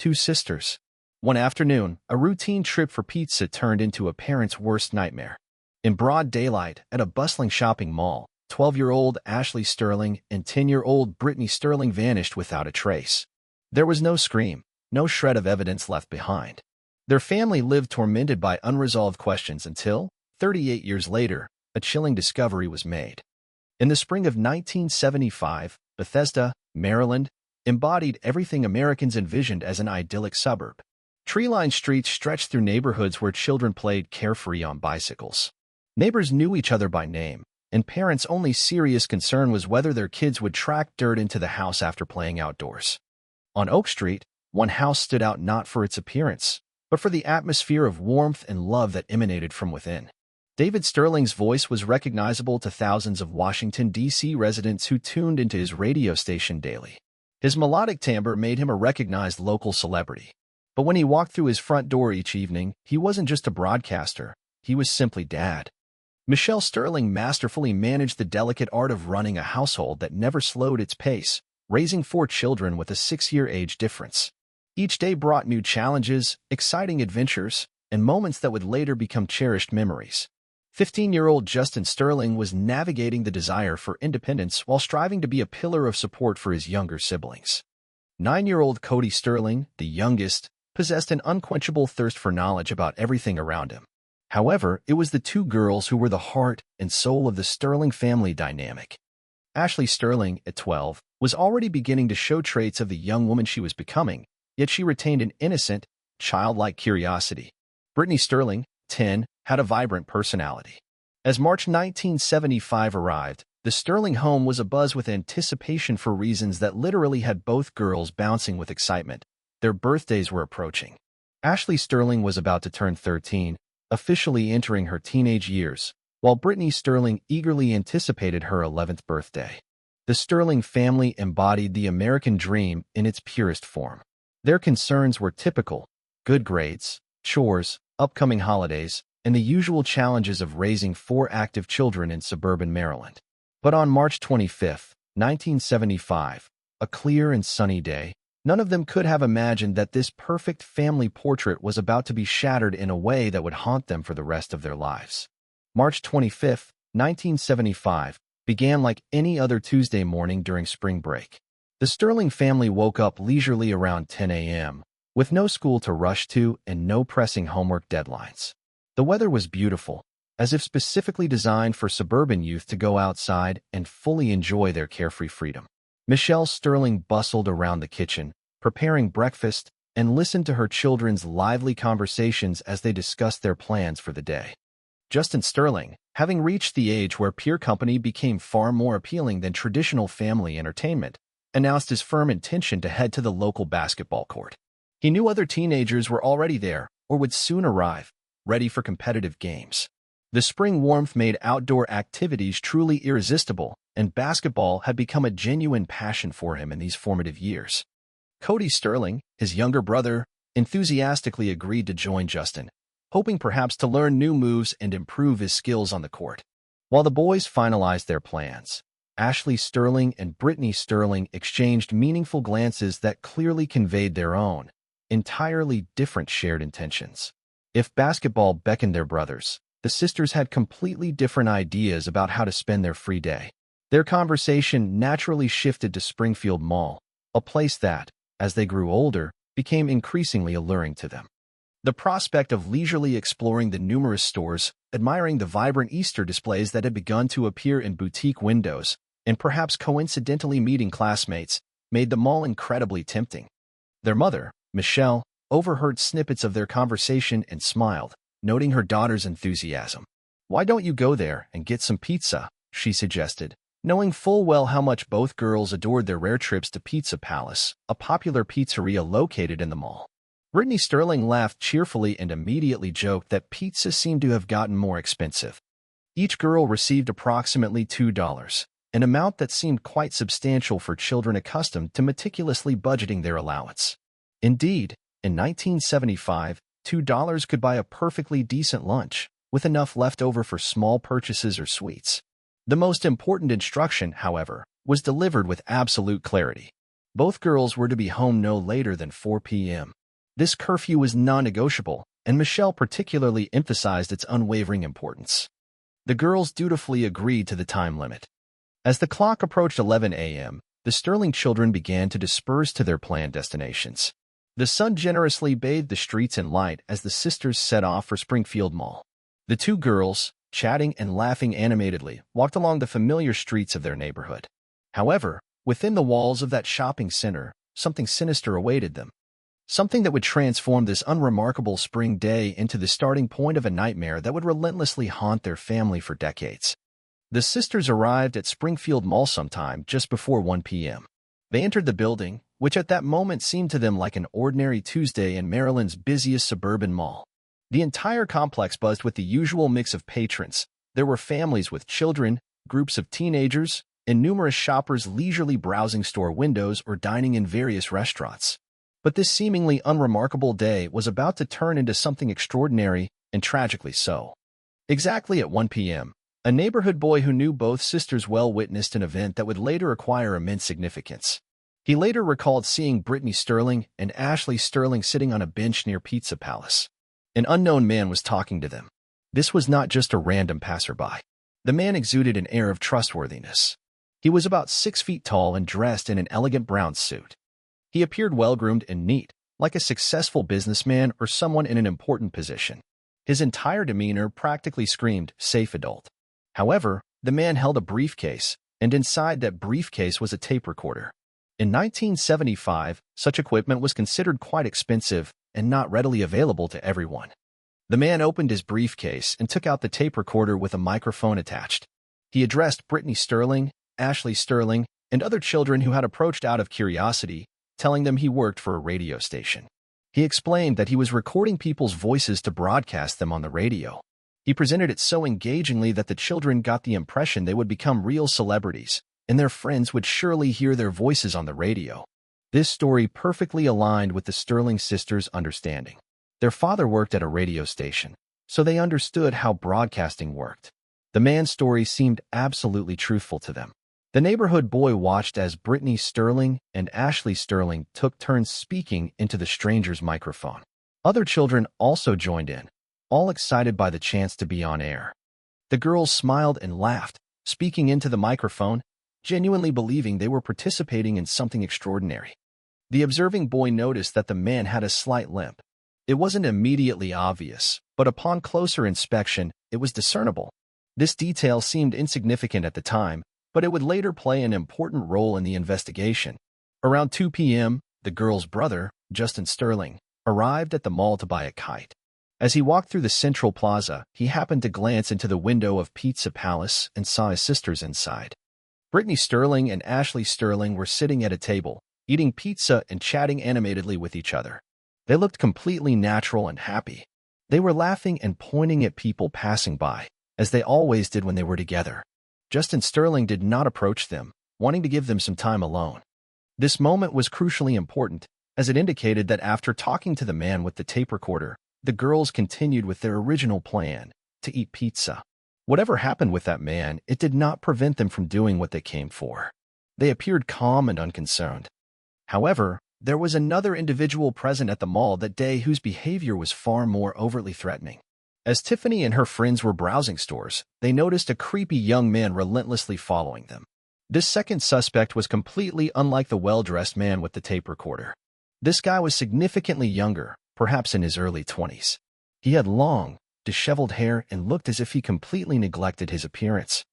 two sisters. One afternoon, a routine trip for pizza turned into a parent's worst nightmare. In broad daylight, at a bustling shopping mall, 12-year-old Ashley Sterling and 10-year-old Brittany Sterling vanished without a trace. There was no scream, no shred of evidence left behind. Their family lived tormented by unresolved questions until, 38 years later, a chilling discovery was made. In the spring of 1975, Bethesda, Maryland, embodied everything Americans envisioned as an idyllic suburb. Tree-lined streets stretched through neighborhoods where children played carefree on bicycles. Neighbors knew each other by name, and parents' only serious concern was whether their kids would track dirt into the house after playing outdoors. On Oak Street, one house stood out not for its appearance, but for the atmosphere of warmth and love that emanated from within. David Sterling's voice was recognizable to thousands of Washington, D.C. residents who tuned into his radio station daily. His melodic timbre made him a recognized local celebrity. But when he walked through his front door each evening, he wasn't just a broadcaster, he was simply Dad. Michelle Sterling masterfully managed the delicate art of running a household that never slowed its pace, raising 4 children with a 6-year age difference. Each day brought new challenges, exciting adventures, and moments that would later become cherished memories. 15-year-old Justin Sterling was navigating the desire for independence while striving to be a pillar of support for his younger siblings. 9-year-old Cody Sterling, the youngest, possessed an unquenchable thirst for knowledge about everything around him. However, it was the two girls who were the heart and soul of the Sterling family dynamic. Ashley Sterling, at 12, was already beginning to show traits of the young woman she was becoming, yet she retained an innocent, childlike curiosity. Brittany Sterling, 10, had a vibrant personality. As March 1975 arrived, the Sterling home was abuzz with anticipation for reasons that literally had both girls bouncing with excitement. Their birthdays were approaching. Ashley Sterling was about to turn 13, officially entering her teenage years, while Brittany Sterling eagerly anticipated her 11th birthday. The Sterling family embodied the American dream in its purest form. Their concerns were typical: good grades, chores, upcoming holidays, and the usual challenges of raising 4 active children in suburban Maryland. But on March 25, 1975, a clear and sunny day, none of them could have imagined that this perfect family portrait was about to be shattered in a way that would haunt them for the rest of their lives. March 25, 1975, began like any other Tuesday morning during spring break. The Sterling family woke up leisurely around 10 a.m., with no school to rush to and no pressing homework deadlines. The weather was beautiful, as if specifically designed for suburban youth to go outside and fully enjoy their carefree freedom. Michelle Sterling bustled around the kitchen, preparing breakfast, and listened to her children's lively conversations as they discussed their plans for the day. Justin Sterling, having reached the age where peer company became far more appealing than traditional family entertainment, announced his firm intention to head to the local basketball court. He knew other teenagers were already there or would soon arrive, ready for competitive games. The spring warmth made outdoor activities truly irresistible, and basketball had become a genuine passion for him in these formative years. Cody Sterling, his younger brother, enthusiastically agreed to join Justin, hoping perhaps to learn new moves and improve his skills on the court. While the boys finalized their plans, Ashley Sterling and Brittany Sterling exchanged meaningful glances that clearly conveyed their own, entirely different shared intentions. If basketball beckoned their brothers, the sisters had completely different ideas about how to spend their free day. Their conversation naturally shifted to Springfield Mall, a place that, as they grew older, became increasingly alluring to them. The prospect of leisurely exploring the numerous stores, admiring the vibrant Easter displays that had begun to appear in boutique windows, and perhaps coincidentally meeting classmates, made the mall incredibly tempting. Their mother, Michelle, overheard snippets of their conversation and smiled, noting her daughter's enthusiasm. "Why don't you go there and get some pizza?" she suggested, knowing full well how much both girls adored their rare trips to Pizza Palace, a popular pizzeria located in the mall. Brittany Sterling laughed cheerfully and immediately joked that pizza seemed to have gotten more expensive. Each girl received approximately $2, an amount that seemed quite substantial for children accustomed to meticulously budgeting their allowance. Indeed, in 1975, $2 could buy a perfectly decent lunch, with enough left over for small purchases or sweets. The most important instruction, however, was delivered with absolute clarity. Both girls were to be home no later than 4 p.m. This curfew was non-negotiable, and Michelle particularly emphasized its unwavering importance. The girls dutifully agreed to the time limit. As the clock approached 11 a.m., the Sterling children began to disperse to their planned destinations. The sun generously bathed the streets in light as the sisters set off for Springfield Mall. The two girls, chatting and laughing animatedly, walked along the familiar streets of their neighborhood. However, within the walls of that shopping center, something sinister awaited them. Something that would transform this unremarkable spring day into the starting point of a nightmare that would relentlessly haunt their family for decades. The sisters arrived at Springfield Mall sometime just before 1 p.m. They entered the building, which at that moment seemed to them like an ordinary Tuesday in Maryland's busiest suburban mall. The entire complex buzzed with the usual mix of patrons. There were families with children, groups of teenagers, and numerous shoppers leisurely browsing store windows or dining in various restaurants. But this seemingly unremarkable day was about to turn into something extraordinary, and tragically so. Exactly at 1 p.m., a neighborhood boy who knew both sisters well witnessed an event that would later acquire immense significance. He later recalled seeing Brittany Sterling and Ashley Sterling sitting on a bench near Pizza Palace. An unknown man was talking to them. This was not just a random passerby. The man exuded an air of trustworthiness. He was about 6 feet tall and dressed in an elegant brown suit. He appeared well-groomed and neat, like a successful businessman or someone in an important position. His entire demeanor practically screamed, safe adult. However, the man held a briefcase, and inside that briefcase was a tape recorder. In 1975, such equipment was considered quite expensive and not readily available to everyone. The man opened his briefcase and took out the tape recorder with a microphone attached. He addressed Brittany Sterling, Ashley Sterling, and other children who had approached out of curiosity, telling them he worked for a radio station. He explained that he was recording people's voices to broadcast them on the radio. He presented it so engagingly that the children got the impression they would become real celebrities, and their friends would surely hear their voices on the radio. This story perfectly aligned with the Sterling sisters' understanding. Their father worked at a radio station, so they understood how broadcasting worked. The man's story seemed absolutely truthful to them. The neighborhood boy watched as Brittany Sterling and Ashley Sterling took turns speaking into the stranger's microphone. Other children also joined in, all excited by the chance to be on air. The girls smiled and laughed, speaking into the microphone, genuinely believing they were participating in something extraordinary. The observing boy noticed that the man had a slight limp. It wasn't immediately obvious, but upon closer inspection, it was discernible. This detail seemed insignificant at the time, but it would later play an important role in the investigation. Around 2 p.m., the girl's brother, Justin Sterling, arrived at the mall to buy a kite. As he walked through the central plaza, he happened to glance into the window of Pizza Palace and saw his sisters inside. Brittany Sterling and Ashley Sterling were sitting at a table, eating pizza and chatting animatedly with each other. They looked completely natural and happy. They were laughing and pointing at people passing by, as they always did when they were together. Justin Sterling did not approach them, wanting to give them some time alone. This moment was crucially important, as it indicated that after talking to the man with the tape recorder, the girls continued with their original plan, to eat pizza. Whatever happened with that man, it did not prevent them from doing what they came for. They appeared calm and unconcerned. However, there was another individual present at the mall that day whose behavior was far more overtly threatening. As Tiffany and her friends were browsing stores, they noticed a creepy young man relentlessly following them. This second suspect was completely unlike the well-dressed man with the tape recorder. This guy was significantly younger, perhaps in his early 20s. He had long, disheveled hair and looked as if he completely neglected his appearance.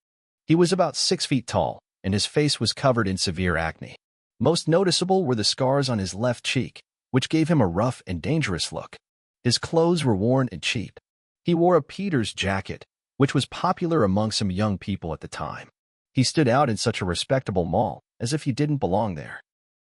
He was about 6 feet tall, and his face was covered in severe acne. Most noticeable were the scars on his left cheek, which gave him a rough and dangerous look. His clothes were worn and cheap. He wore a Peters jacket, which was popular among some young people at the time. He stood out in such a respectable mall, as if he didn't belong there.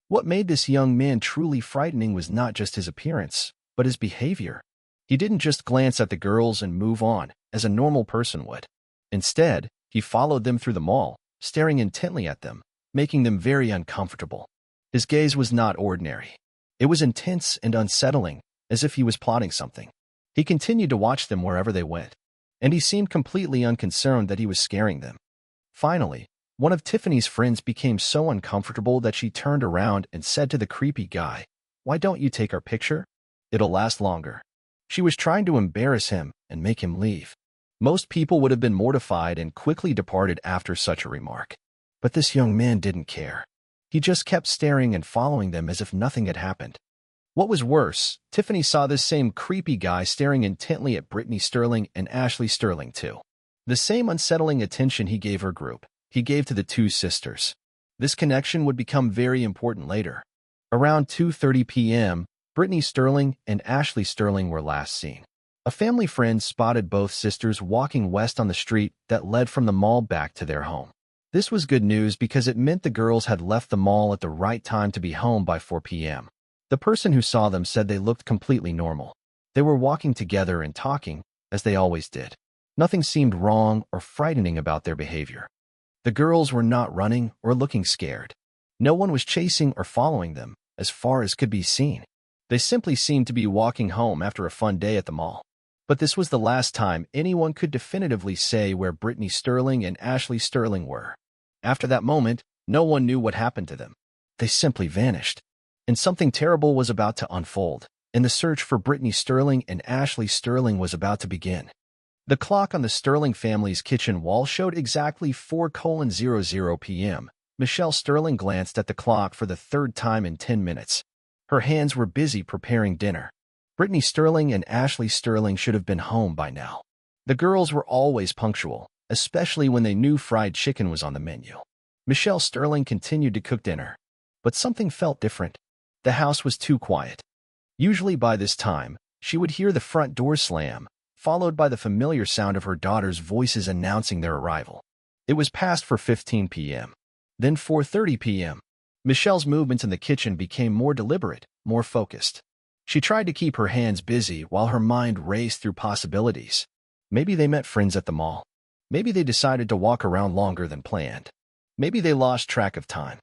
What made this young man truly frightening was not just his appearance, but his behavior. He didn't just glance at the girls and move on, as a normal person would. Instead, he followed them through the mall, staring intently at them, making them very uncomfortable. His gaze was not ordinary. It was intense and unsettling, as if he was plotting something. He continued to watch them wherever they went, and he seemed completely unconcerned that he was scaring them. Finally, One of Tiffany's friends became so uncomfortable that she turned around and said to the creepy guy, "Why don't you take our picture? It'll last longer." She was trying to embarrass him and make him leave. Most people would have been mortified and quickly departed after such a remark. But this young man didn't care. He just kept staring and following them as if nothing had happened. What was worse, Tiffany saw this same creepy guy staring intently at Brittany Sterling and Ashley Sterling too. The same unsettling attention he gave her group, he gave to the two sisters. This connection would become very important later. Around 2:30 p.m., Brittany Sterling and Ashley Sterling were last seen. A family friend spotted both sisters walking west on the street that led from the mall back to their home. This was good news because it meant the girls had left the mall at the right time to be home by 4 p.m. The person who saw them said they looked completely normal. They were walking together and talking, as they always did. Nothing seemed wrong or frightening about their behavior. The girls were not running or looking scared. No one was chasing or following them, as far as could be seen. They simply seemed to be walking home after a fun day at the mall. But this was the last time anyone could definitively say where Brittany Sterling and Ashley Sterling were. After that moment, no one knew what happened to them. They simply vanished. And something terrible was about to unfold, and the search for Brittany Sterling and Ashley Sterling was about to begin. The clock on the Sterling family's kitchen wall showed exactly 4:00 p.m. Michelle Sterling glanced at the clock for the third time in 10 minutes. Her hands were busy preparing dinner. Brittany Sterling and Ashley Sterling should have been home by now. The girls were always punctual, especially when they knew fried chicken was on the menu. Michelle Sterling continued to cook dinner. But something felt different. The house was too quiet. Usually by this time, she would hear the front door slam, followed by the familiar sound of her daughter's voices announcing their arrival. It was past 4:15 p.m. Then 4:30 p.m. Michelle's movements in the kitchen became more deliberate, more focused. She tried to keep her hands busy while her mind raced through possibilities. Maybe they met friends at the mall. Maybe they decided to walk around longer than planned. Maybe they lost track of time.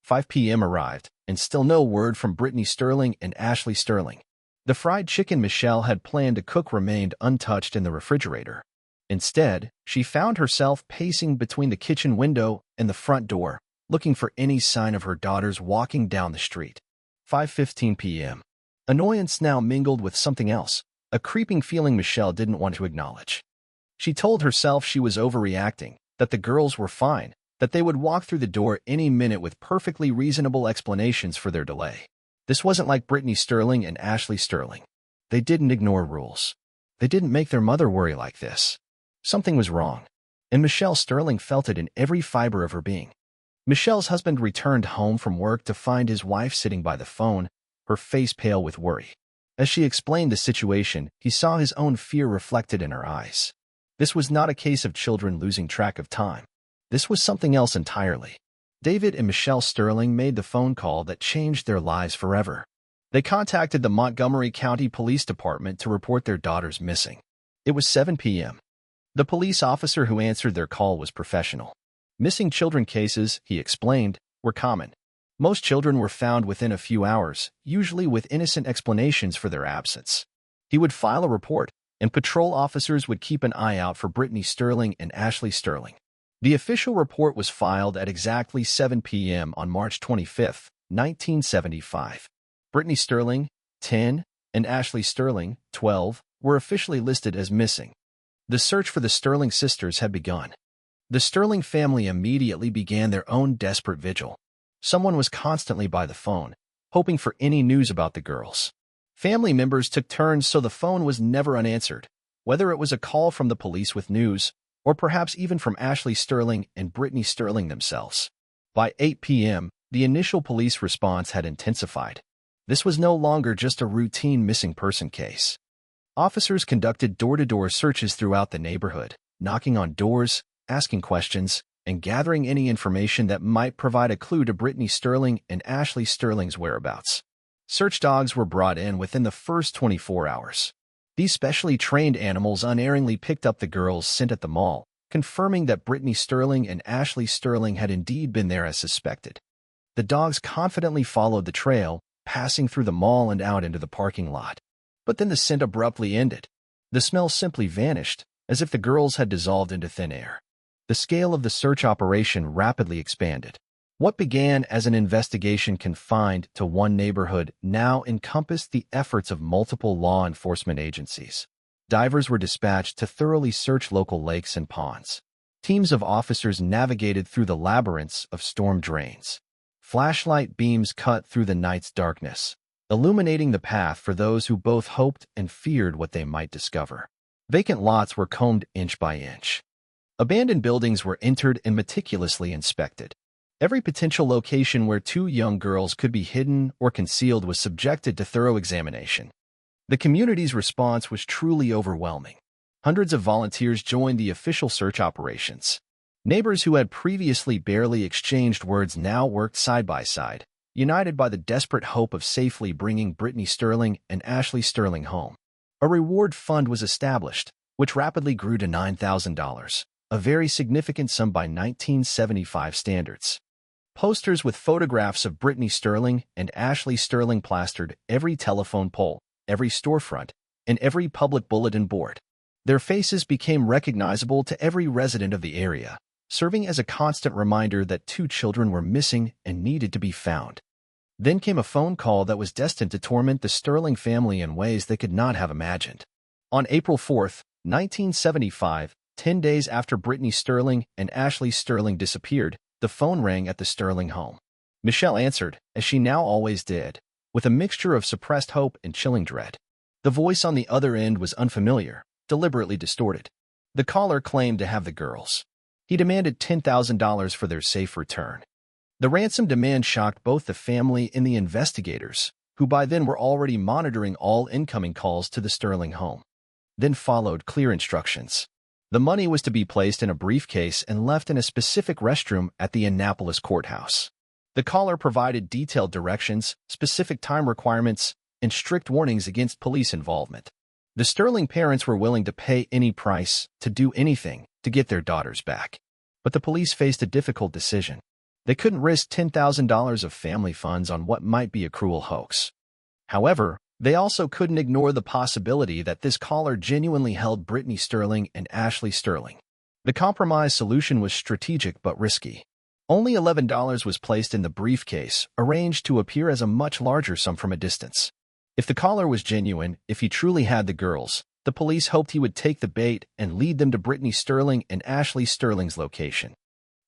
5 p.m. arrived, and still no word from Brittany Sterling and Ashley Sterling. The fried chicken Michelle had planned to cook remained untouched in the refrigerator. Instead, she found herself pacing between the kitchen window and the front door, looking for any sign of her daughters walking down the street. 5:15 p.m. Annoyance now mingled with something else, a creeping feeling Michelle didn't want to acknowledge. She told herself she was overreacting, that the girls were fine, that they would walk through the door any minute with perfectly reasonable explanations for their delay. This wasn't like Brittany Sterling and Ashley Sterling. They didn't ignore rules. They didn't make their mother worry like this. Something was wrong, and Michelle Sterling felt it in every fiber of her being. Michelle's husband returned home from work to find his wife sitting by the phone, her face pale with worry. As she explained the situation, he saw his own fear reflected in her eyes. This was not a case of children losing track of time. This was something else entirely. David and Michelle Sterling made the phone call that changed their lives forever. They contacted the Montgomery County Police Department to report their daughters missing. It was 7 p.m. The police officer who answered their call was professional. Missing children cases, he explained, were common. Most children were found within a few hours, usually with innocent explanations for their absence. He would file a report, and patrol officers would keep an eye out for Brittany Sterling and Ashley Sterling. The official report was filed at exactly 7 p.m. on March 25, 1975. Brittany Sterling, 10, and Ashley Sterling, 12, were officially listed as missing. The search for the Sterling sisters had begun. The Sterling family immediately began their own desperate vigil. Someone was constantly by the phone, hoping for any news about the girls. Family members took turns so the phone was never unanswered, whether it was a call from the police with news, or perhaps even from Ashley Sterling and Brittany Sterling themselves. By 8 p.m., the initial police response had intensified. This was no longer just a routine missing person case. Officers conducted door-to-door searches throughout the neighborhood, knocking on doors, asking questions, and gathering any information that might provide a clue to Brittany Sterling and Ashley Sterling's whereabouts. Search dogs were brought in within the first 24 hours. These specially trained animals unerringly picked up the girls sent at the mall, confirming that Brittany Sterling and Ashley Sterling had indeed been there as suspected. The dogs confidently followed the trail, passing through the mall and out into the parking lot. But then the scent abruptly ended. The smell simply vanished, as if the girls had dissolved into thin air. The scale of the search operation rapidly expanded. What began as an investigation confined to one neighborhood now encompassed the efforts of multiple law enforcement agencies. Divers were dispatched to thoroughly search local lakes and ponds. Teams of officers navigated through the labyrinths of storm drains. Flashlight beams cut through the night's darkness, illuminating the path for those who both hoped and feared what they might discover. Vacant lots were combed inch by inch. Abandoned buildings were entered and meticulously inspected. Every potential location where two young girls could be hidden or concealed was subjected to thorough examination. The community's response was truly overwhelming. Hundreds of volunteers joined the official search operations. Neighbors who had previously barely exchanged words now worked side by side, united by the desperate hope of safely bringing Brittany Sterling and Ashley Sterling home. A reward fund was established, which rapidly grew to $9,000, a very significant sum by 1975 standards. Posters with photographs of Brittany Sterling and Ashley Sterling plastered every telephone pole, every storefront, and every public bulletin board. Their faces became recognizable to every resident of the area, serving as a constant reminder that two children were missing and needed to be found. Then came a phone call that was destined to torment the Sterling family in ways they could not have imagined. On April 4, 1975, 10 days after Brittany Sterling and Ashley Sterling disappeared, the phone rang at the Sterling home. Michelle answered, as she now always did, with a mixture of suppressed hope and chilling dread. The voice on the other end was unfamiliar, deliberately distorted. The caller claimed to have the girls. He demanded $10,000 for their safe return. The ransom demand shocked both the family and the investigators, who by then were already monitoring all incoming calls to the Sterling home. Then followed clear instructions. The money was to be placed in a briefcase and left in a specific restroom at the Annapolis courthouse. The caller provided detailed directions, specific time requirements, and strict warnings against police involvement. The Sterling parents were willing to pay any price, to do anything, to get their daughters back. But the police faced a difficult decision. They couldn't risk $10,000 of family funds on what might be a cruel hoax. However, they also couldn't ignore the possibility that this caller genuinely held Brittany Sterling and Ashley Sterling. The compromise solution was strategic but risky. Only $11 was placed in the briefcase, arranged to appear as a much larger sum from a distance. If the caller was genuine, if he truly had the girls, the police hoped he would take the bait and lead them to Brittany Sterling and Ashley Sterling's location.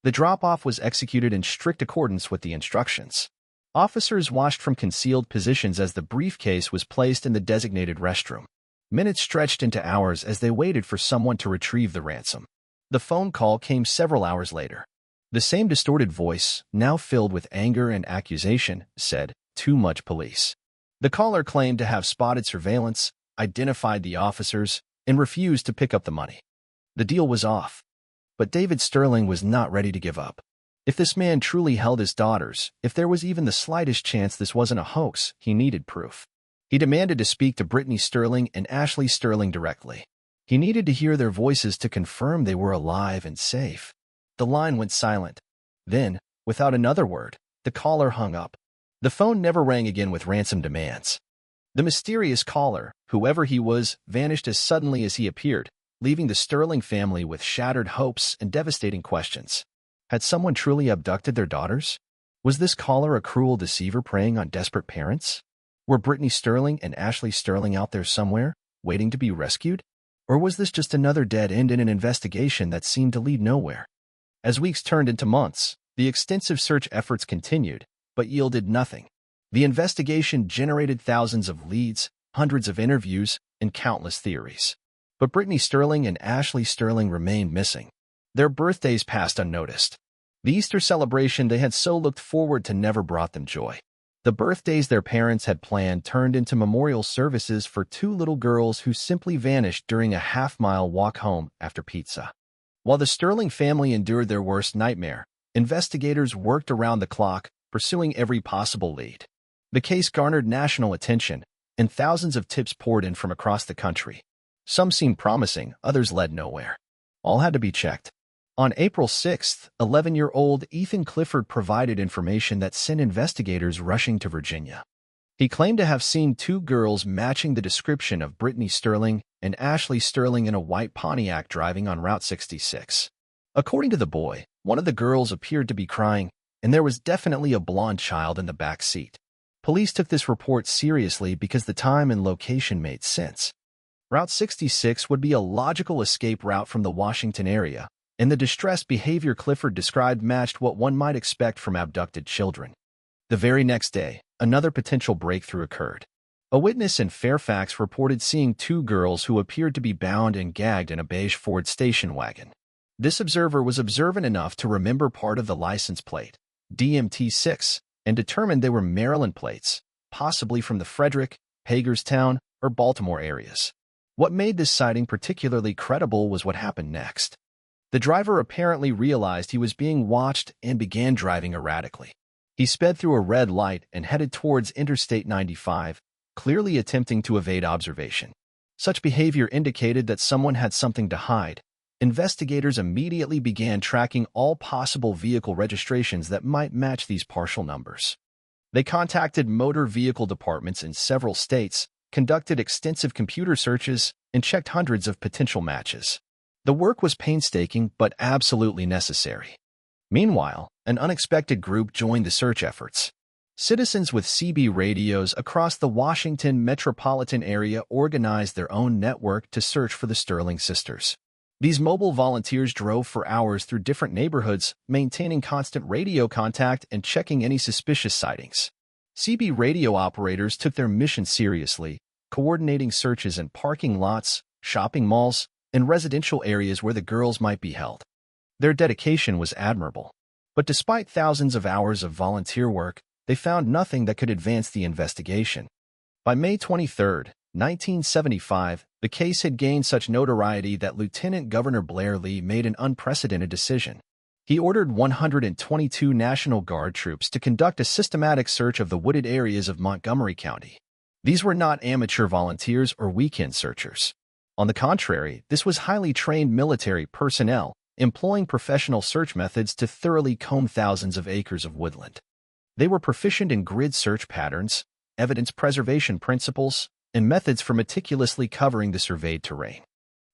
The drop-off was executed in strict accordance with the instructions. Officers watched from concealed positions as the briefcase was placed in the designated restroom. Minutes stretched into hours as they waited for someone to retrieve the ransom. The phone call came several hours later. The same distorted voice, now filled with anger and accusation, said, "Too much police." The caller claimed to have spotted surveillance, identified the officers, and refused to pick up the money. The deal was off. But David Sterling was not ready to give up. If this man truly held his daughters, if there was even the slightest chance this wasn't a hoax, he needed proof. He demanded to speak to Brittany Sterling and Ashley Sterling directly. He needed to hear their voices to confirm they were alive and safe. The line went silent. Then, without another word, the caller hung up. The phone never rang again with ransom demands. The mysterious caller, whoever he was, vanished as suddenly as he appeared, leaving the Sterling family with shattered hopes and devastating questions. Had someone truly abducted their daughters? Was this caller a cruel deceiver preying on desperate parents? Were Brittany Sterling and Ashley Sterling out there somewhere, waiting to be rescued? Or was this just another dead end in an investigation that seemed to lead nowhere? As weeks turned into months, the extensive search efforts continued, but yielded nothing. The investigation generated thousands of leads, hundreds of interviews, and countless theories. But Brittany Sterling and Ashley Sterling remained missing. Their birthdays passed unnoticed. The Easter celebration they had so looked forward to never brought them joy. The birthdays their parents had planned turned into memorial services for two little girls who simply vanished during a half-mile walk home after pizza. While the Sterling family endured their worst nightmare, investigators worked around the clock, pursuing every possible lead. The case garnered national attention, and thousands of tips poured in from across the country. Some seemed promising, others led nowhere. All had to be checked. On April 6th, 11-year-old Ethan Clifford provided information that sent investigators rushing to Virginia. He claimed to have seen two girls matching the description of Brittany Sterling and Ashley Sterling in a white Pontiac driving on Route 66. According to the boy, one of the girls appeared to be crying, and there was definitely a blonde child in the back seat. Police took this report seriously because the time and location made sense. Route 66 would be a logical escape route from the Washington area, and the distressed behavior Clifford described matched what one might expect from abducted children. The very next day, another potential breakthrough occurred. A witness in Fairfax reported seeing two girls who appeared to be bound and gagged in a beige Ford station wagon. This observer was observant enough to remember part of the license plate, DMT-6, and determined they were Maryland plates, possibly from the Frederick, Hagerstown, or Baltimore areas. What made this sighting particularly credible was what happened next. The driver apparently realized he was being watched and began driving erratically. He sped through a red light and headed towards Interstate 95, clearly attempting to evade observation. Such behavior indicated that someone had something to hide. Investigators immediately began tracking all possible vehicle registrations that might match these partial numbers. They contacted motor vehicle departments in several states, conducted extensive computer searches, and checked hundreds of potential matches. The work was painstaking but absolutely necessary. Meanwhile, an unexpected group joined the search efforts. Citizens with CB radios across the Washington metropolitan area organized their own network to search for the Sterling sisters. These mobile volunteers drove for hours through different neighborhoods, maintaining constant radio contact and checking any suspicious sightings. CB radio operators took their mission seriously, coordinating searches in parking lots, shopping malls, and residential areas where the girls might be held. Their dedication was admirable. But despite thousands of hours of volunteer work, they found nothing that could advance the investigation. By May 23, 1975, the case had gained such notoriety that Lieutenant Governor Blair Lee made an unprecedented decision. He ordered 122 National Guard troops to conduct a systematic search of the wooded areas of Montgomery County. These were not amateur volunteers or weekend searchers. On the contrary, this was highly trained military personnel, employing professional search methods to thoroughly comb thousands of acres of woodland. They were proficient in grid search patterns, evidence preservation principles, and methods for meticulously covering the surveyed terrain.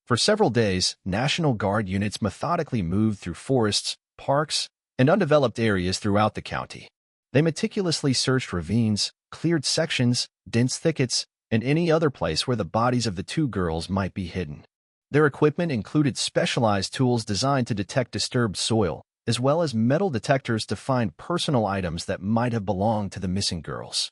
For several days, National Guard units methodically moved through forests, parks, and undeveloped areas throughout the county. They meticulously searched ravines, cleared sections, dense thickets, and any other place where the bodies of the two girls might be hidden. Their equipment included specialized tools designed to detect disturbed soil, as well as metal detectors to find personal items that might have belonged to the missing girls.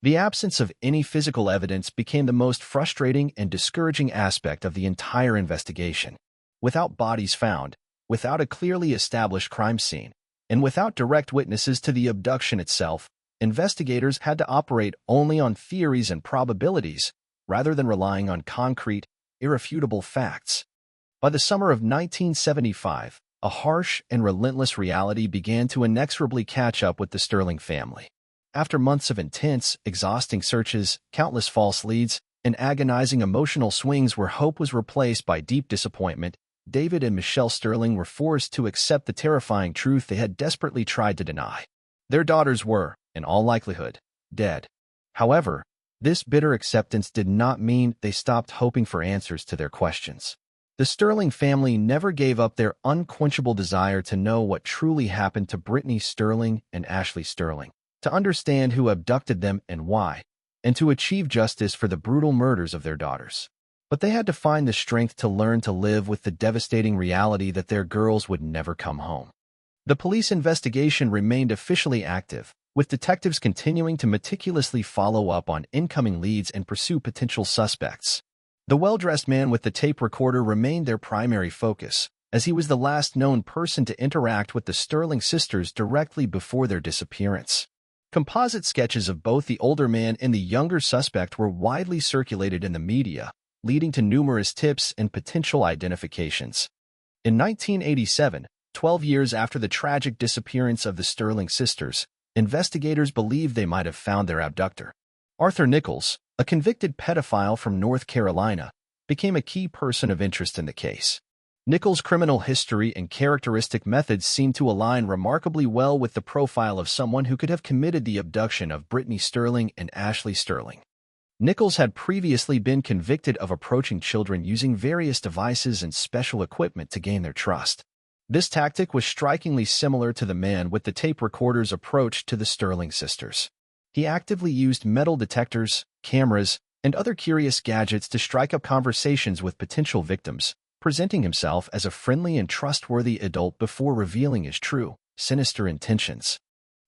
The absence of any physical evidence became the most frustrating and discouraging aspect of the entire investigation. Without bodies found, without a clearly established crime scene, and without direct witnesses to the abduction itself, investigators had to operate only on theories and probabilities, rather than relying on concrete, irrefutable facts. By the summer of 1975, a harsh and relentless reality began to inexorably catch up with the Sterling family. After months of intense, exhausting searches, countless false leads, and agonizing emotional swings where hope was replaced by deep disappointment, David and Michelle Sterling were forced to accept the terrifying truth they had desperately tried to deny. Their daughters were, in all likelihood, dead. However, this bitter acceptance did not mean they stopped hoping for answers to their questions. The Sterling family never gave up their unquenchable desire to know what truly happened to Brittany Sterling and Ashley Sterling, to understand who abducted them and why, and to achieve justice for the brutal murders of their daughters. But they had to find the strength to learn to live with the devastating reality that their girls would never come home. The police investigation remained officially active, with detectives continuing to meticulously follow up on incoming leads and pursue potential suspects. The well-dressed man with the tape recorder remained their primary focus, as he was the last known person to interact with the Sterling sisters directly before their disappearance. Composite sketches of both the older man and the younger suspect were widely circulated in the media, leading to numerous tips and potential identifications. In 1987, 12 years after the tragic disappearance of the Sterling sisters, investigators believed they might have found their abductor. Arthur Nichols, a convicted pedophile from North Carolina, became a key person of interest in the case. Nichols' criminal history and characteristic methods seemed to align remarkably well with the profile of someone who could have committed the abduction of Brittany Sterling and Ashley Sterling. Nichols had previously been convicted of approaching children using various devices and special equipment to gain their trust. This tactic was strikingly similar to the man with the tape recorder's approach to the Sterling sisters. He actively used metal detectors, cameras, and other curious gadgets to strike up conversations with potential victims, presenting himself as a friendly and trustworthy adult before revealing his true, sinister intentions.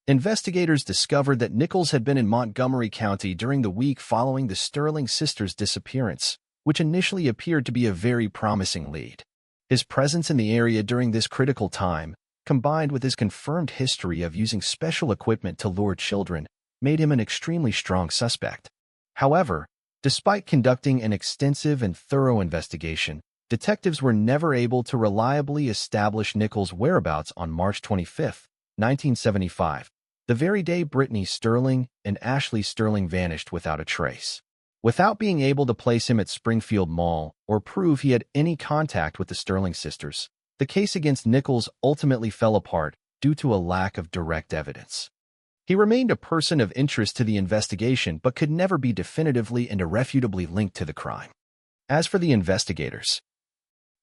Investigators discovered that Nichols had been in Montgomery County during the week following the Sterling sisters' disappearance, which initially appeared to be a very promising lead. His presence in the area during this critical time, combined with his confirmed history of using special equipment to lure children, made him an extremely strong suspect. However, despite conducting an extensive and thorough investigation, detectives were never able to reliably establish Nichols' whereabouts on March 25, 1975. The very day Brittany Sterling and Ashley Sterling vanished without a trace. Without being able to place him at Springfield Mall or prove he had any contact with the Sterling sisters, the case against Nichols ultimately fell apart due to a lack of direct evidence. He remained a person of interest to the investigation but could never be definitively and irrefutably linked to the crime. As for the investigators,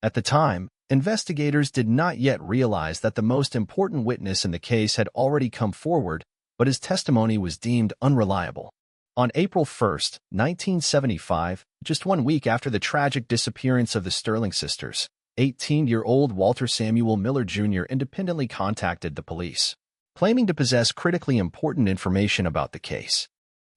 at the time, investigators did not yet realize that the most important witness in the case had already come forward, but his testimony was deemed unreliable. On April 1, 1975, just 1 week after the tragic disappearance of the Sterling sisters, 18-year-old Walter Samuel Miller Jr. independently contacted the police, claiming to possess critically important information about the case.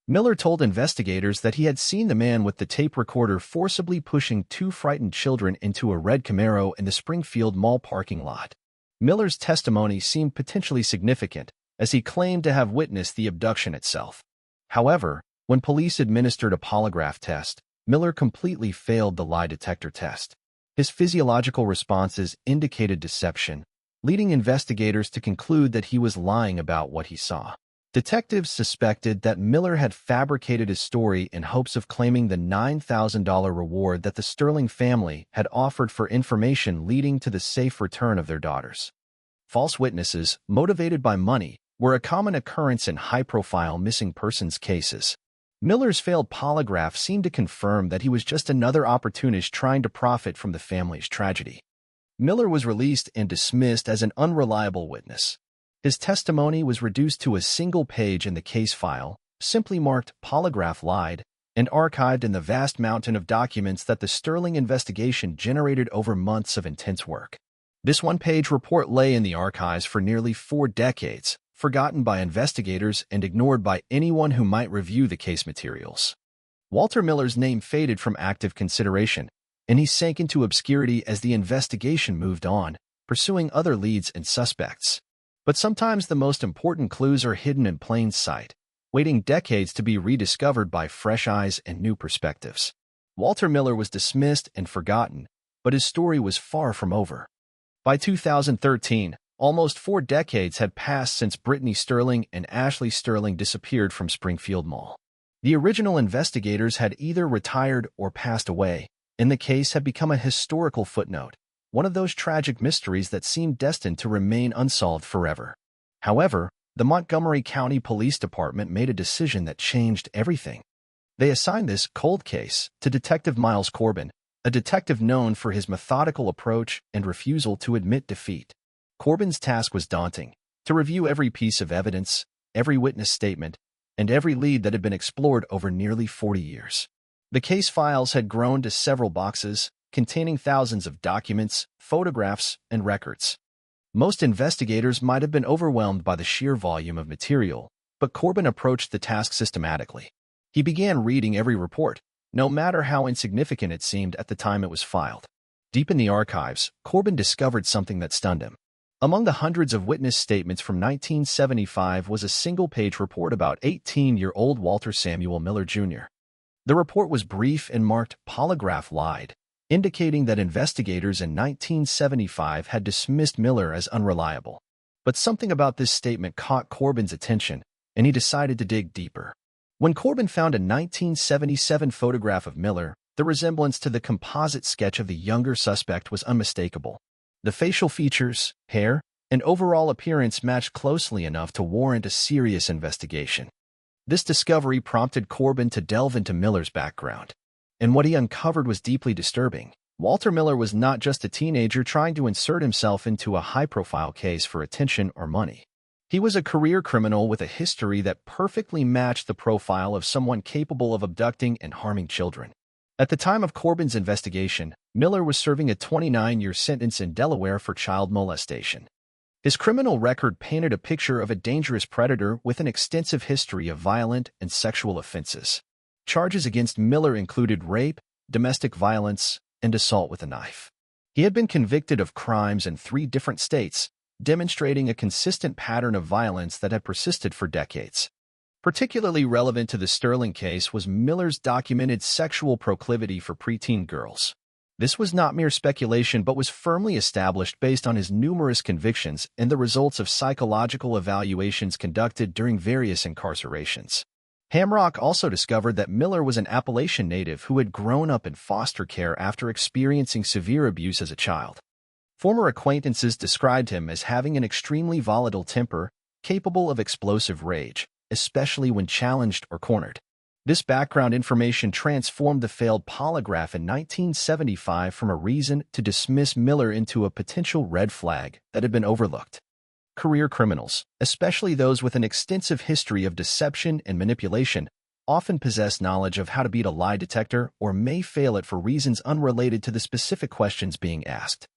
Miller told investigators that he had seen the man with the tape recorder forcibly pushing 2 frightened children into a red Camaro in the Springfield Mall parking lot. Miller's testimony seemed potentially significant, as he claimed to have witnessed the abduction itself. However, when police administered a polygraph test, Miller completely failed the lie detector test. His physiological responses indicated deception, leading investigators to conclude that he was lying about what he saw. Detectives suspected that Miller had fabricated his story in hopes of claiming the $9,000 reward that the Sterling family had offered for information leading to the safe return of their daughters. False witnesses, motivated by money, were a common occurrence in high-profile missing persons cases. Miller's failed polygraph seemed to confirm that he was just another opportunist trying to profit from the family's tragedy. Miller was released and dismissed as an unreliable witness. His testimony was reduced to a single page in the case file, simply marked "Polygraph Lied," and archived in the vast mountain of documents that the Sterling investigation generated over months of intense work. This one-page report lay in the archives for nearly 4 decades, forgotten by investigators and ignored by anyone who might review the case materials. Walter Miller's name faded from active consideration, and he sank into obscurity as the investigation moved on, pursuing other leads and suspects. But sometimes the most important clues are hidden in plain sight, waiting decades to be rediscovered by fresh eyes and new perspectives. Walter Miller was dismissed and forgotten, but his story was far from over. By 2013, almost 4 decades had passed since Brittany Sterling and Ashley Sterling disappeared from Springfield Mall. The original investigators had either retired or passed away, and the case had become a historical footnote, one of those tragic mysteries that seemed destined to remain unsolved forever. However, the Montgomery County Police Department made a decision that changed everything. They assigned this cold case to Detective Miles Corbin, a detective known for his methodical approach and refusal to admit defeat. Corbin's task was daunting: to review every piece of evidence, every witness statement, and every lead that had been explored over nearly 40 years. The case files had grown to several boxes, containing thousands of documents, photographs, and records. Most investigators might have been overwhelmed by the sheer volume of material, but Corbin approached the task systematically. He began reading every report, no matter how insignificant it seemed at the time it was filed. Deep in the archives, Corbin discovered something that stunned him. Among the hundreds of witness statements from 1975 was a single-page report about 18-year-old Walter Samuel Miller Jr. The report was brief and marked "Polygraph Lied," indicating that investigators in 1975 had dismissed Miller as unreliable. But something about this statement caught Corbin's attention, and he decided to dig deeper. When Corbin found a 1977 photograph of Miller, the resemblance to the composite sketch of the younger suspect was unmistakable. The facial features, hair, and overall appearance matched closely enough to warrant a serious investigation. This discovery prompted Corbin to delve into Miller's background, and what he uncovered was deeply disturbing. Walter Miller was not just a teenager trying to insert himself into a high-profile case for attention or money. He was a career criminal with a history that perfectly matched the profile of someone capable of abducting and harming children. At the time of Corbin's investigation, Miller was serving a 29-year sentence in Delaware for child molestation. His criminal record painted a picture of a dangerous predator with an extensive history of violent and sexual offenses. Charges against Miller included rape, domestic violence, and assault with a knife. He had been convicted of crimes in 3 different states, demonstrating a consistent pattern of violence that had persisted for decades. Particularly relevant to the Sterling case was Miller's documented sexual proclivity for preteen girls. This was not mere speculation but was firmly established based on his numerous convictions and the results of psychological evaluations conducted during various incarcerations. Hamrock also discovered that Miller was an Appalachian native who had grown up in foster care after experiencing severe abuse as a child. Former acquaintances described him as having an extremely volatile temper, capable of explosive rage, especially when challenged or cornered. This background information transformed the failed polygraph in 1975 from a reason to dismiss Miller into a potential red flag that had been overlooked. Career criminals, especially those with an extensive history of deception and manipulation, often possess knowledge of how to beat a lie detector or may fail it for reasons unrelated to the specific questions being asked.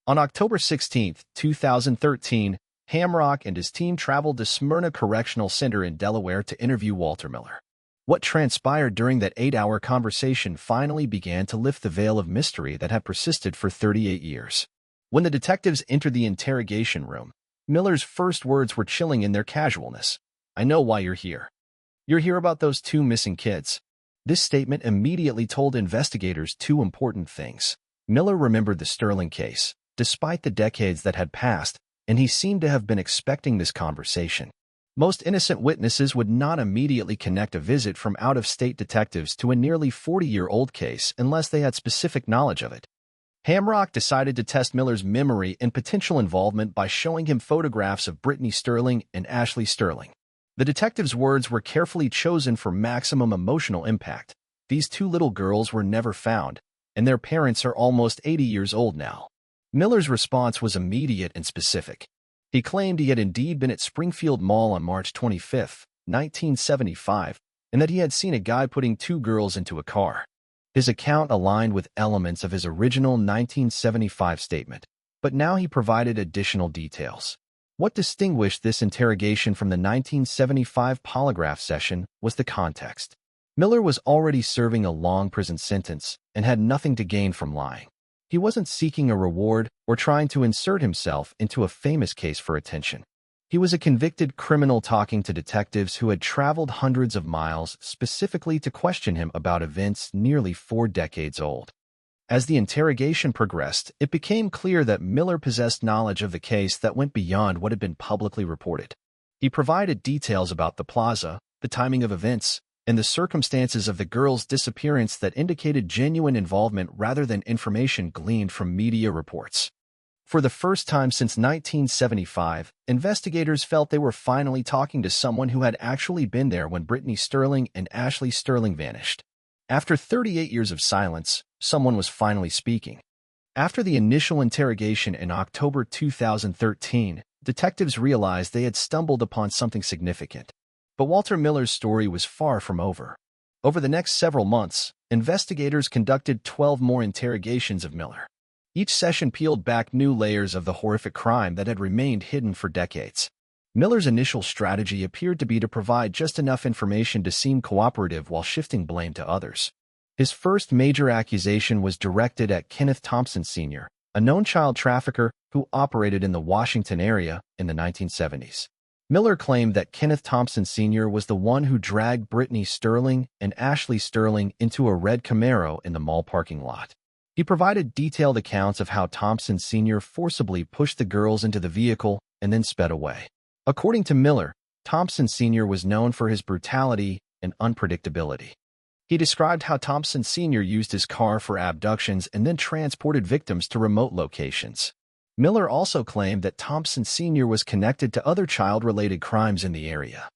On October 16, 2013, Hamrock and his team traveled to Smyrna Correctional Center in Delaware to interview Walter Miller. What transpired during that 8-hour conversation finally began to lift the veil of mystery that had persisted for 38 years. When the detectives entered the interrogation room, Miller's first words were chilling in their casualness. "I know why you're here. You're here about those 2 missing kids." This statement immediately told investigators 2 important things. Miller remembered the Sterling case, despite the decades that had passed, and he seemed to have been expecting this conversation. Most innocent witnesses would not immediately connect a visit from out-of-state detectives to a nearly 40-year-old case unless they had specific knowledge of it. Hamrock decided to test Miller's memory and potential involvement by showing him photographs of Brittany Sterling and Ashley Sterling. The detective's words were carefully chosen for maximum emotional impact. These 2 little girls were never found, and their parents are almost 80 years old now. Miller's response was immediate and specific. He claimed he had indeed been at Springfield Mall on March 25, 1975, and that he had seen a guy putting 2 girls into a car. His account aligned with elements of his original 1975 statement, but now he provided additional details. What distinguished this interrogation from the 1975 polygraph session was the context. Miller was already serving a long prison sentence and had nothing to gain from lying. He wasn't seeking a reward or trying to insert himself into a famous case for attention. He was a convicted criminal talking to detectives who had traveled hundreds of miles specifically to question him about events nearly 4 decades old. As the interrogation progressed, it became clear that Miller possessed knowledge of the case that went beyond what had been publicly reported. He provided details about the plaza, the timing of events, and the circumstances of the girls' disappearance that indicated genuine involvement rather than information gleaned from media reports. For the first time since 1975, investigators felt they were finally talking to someone who had actually been there when Brittany Sterling and Ashley Sterling vanished. After 38 years of silence, someone was finally speaking. After the initial interrogation in October 2013, detectives realized they had stumbled upon something significant. But Walter Miller's story was far from over. Over the next several months, investigators conducted 12 more interrogations of Miller. Each session peeled back new layers of the horrific crime that had remained hidden for decades. Miller's initial strategy appeared to be to provide just enough information to seem cooperative while shifting blame to others. His first major accusation was directed at Kenneth Thompson Sr., a known child trafficker who operated in the Washington area in the 1970s. Miller claimed that Kenneth Thompson Sr. was the one who dragged Brittany Sterling and Ashley Sterling into a red Camaro in the mall parking lot. He provided detailed accounts of how Thompson Sr. forcibly pushed the girls into the vehicle and then sped away. According to Miller, Thompson Sr. was known for his brutality and unpredictability. He described how Thompson Sr. used his car for abductions and then transported victims to remote locations. Miller also claimed that Thompson Sr. was connected to other child-related crimes in the area.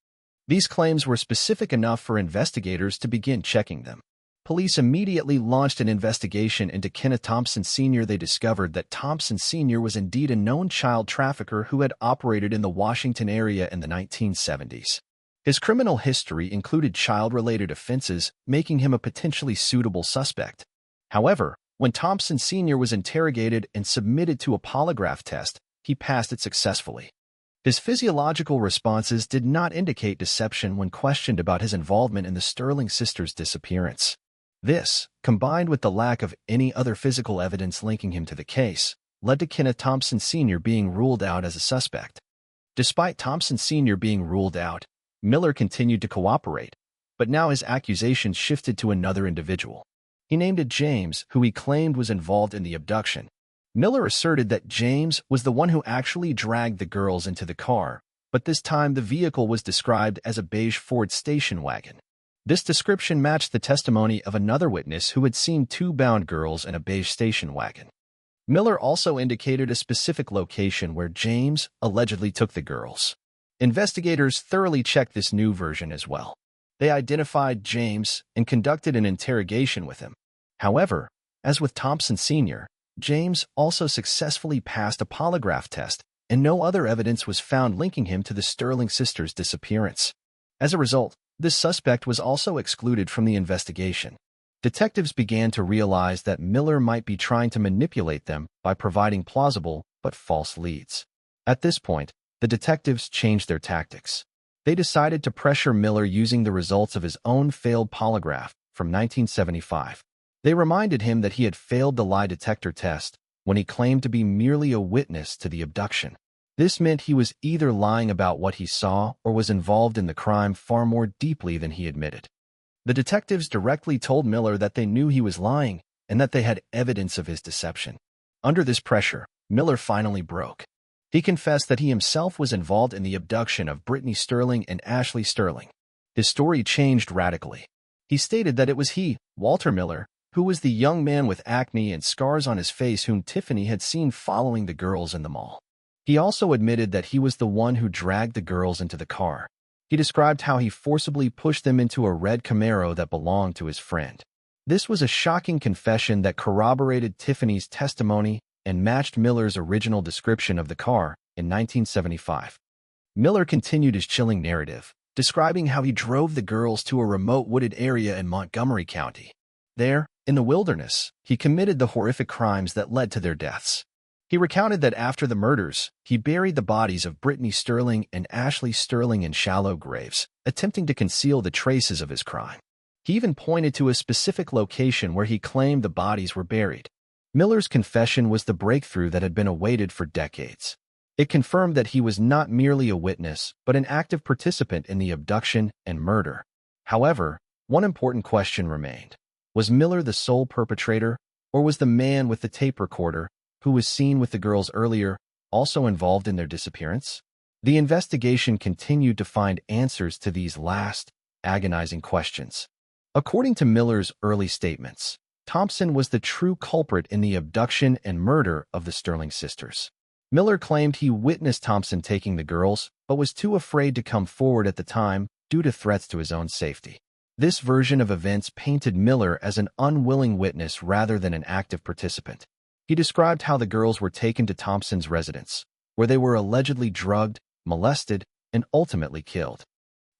These claims were specific enough for investigators to begin checking them. police immediately launched an investigation into Kenneth Thompson Sr. They discovered that Thompson Sr. was indeed a known child trafficker who had operated in the Washington area in the 1970s. His criminal history included child-related offenses, making him a potentially suitable suspect. However, when Thompson Sr. was interrogated and submitted to a polygraph test, he passed it successfully. His physiological responses did not indicate deception when questioned about his involvement in the Sterling sisters' disappearance. This, combined with the lack of any other physical evidence linking him to the case, led to Kenneth Thompson Sr. being ruled out as a suspect. Despite Thompson Sr. being ruled out, Miller continued to cooperate, but now his accusations shifted to another individual. He named it James, who he claimed was involved in the abduction. Miller asserted that James was the one who actually dragged the girls into the car, but this time the vehicle was described as a beige Ford station wagon. This description matched the testimony of another witness who had seen two bound girls in a beige station wagon. Miller also indicated a specific location where James allegedly took the girls. Investigators thoroughly checked this new version as well. They identified James and conducted an interrogation with him. However, as with Thompson Sr., James also successfully passed a polygraph test, and no other evidence was found linking him to the Sterling sisters' disappearance. As a result, this suspect was also excluded from the investigation. Detectives began to realize that Miller might be trying to manipulate them by providing plausible but false leads. At this point, the detectives changed their tactics. They decided to pressure Miller using the results of his own failed polygraph from 1975. They reminded him that he had failed the lie detector test when he claimed to be merely a witness to the abduction. This meant he was either lying about what he saw or was involved in the crime far more deeply than he admitted. The detectives directly told Miller that they knew he was lying and that they had evidence of his deception. Under this pressure, Miller finally broke. He confessed that he himself was involved in the abduction of Brittany Sterling and Ashley Sterling. His story changed radically. He stated that it was he, Walter Miller, who was the young man with acne and scars on his face whom Tiffany had seen following the girls in the mall. He also admitted that he was the one who dragged the girls into the car. He described how he forcibly pushed them into a red Camaro that belonged to his friend. This was a shocking confession that corroborated Tiffany's testimony and matched Miller's original description of the car in 1975. Miller continued his chilling narrative, describing how he drove the girls to a remote wooded area in Montgomery County. There, in the wilderness, he committed the horrific crimes that led to their deaths. He recounted that after the murders, he buried the bodies of Brittany Sterling and Ashley Sterling in shallow graves, attempting to conceal the traces of his crime. He even pointed to a specific location where he claimed the bodies were buried. Miller's confession was the breakthrough that had been awaited for decades. It confirmed that he was not merely a witness, but an active participant in the abduction and murder. However, one important question remained. Was Miller the sole perpetrator, or was the man with the tape recorder, who was seen with the girls earlier, also involved in their disappearance? The investigation continued to find answers to these last, agonizing questions. According to Miller's early statements, Thompson was the true culprit in the abduction and murder of the Sterling sisters. Miller claimed he witnessed Thompson taking the girls, but was too afraid to come forward at the time due to threats to his own safety. This version of events painted Miller as an unwilling witness rather than an active participant. He described how the girls were taken to Thompson's residence, where they were allegedly drugged, molested, and ultimately killed.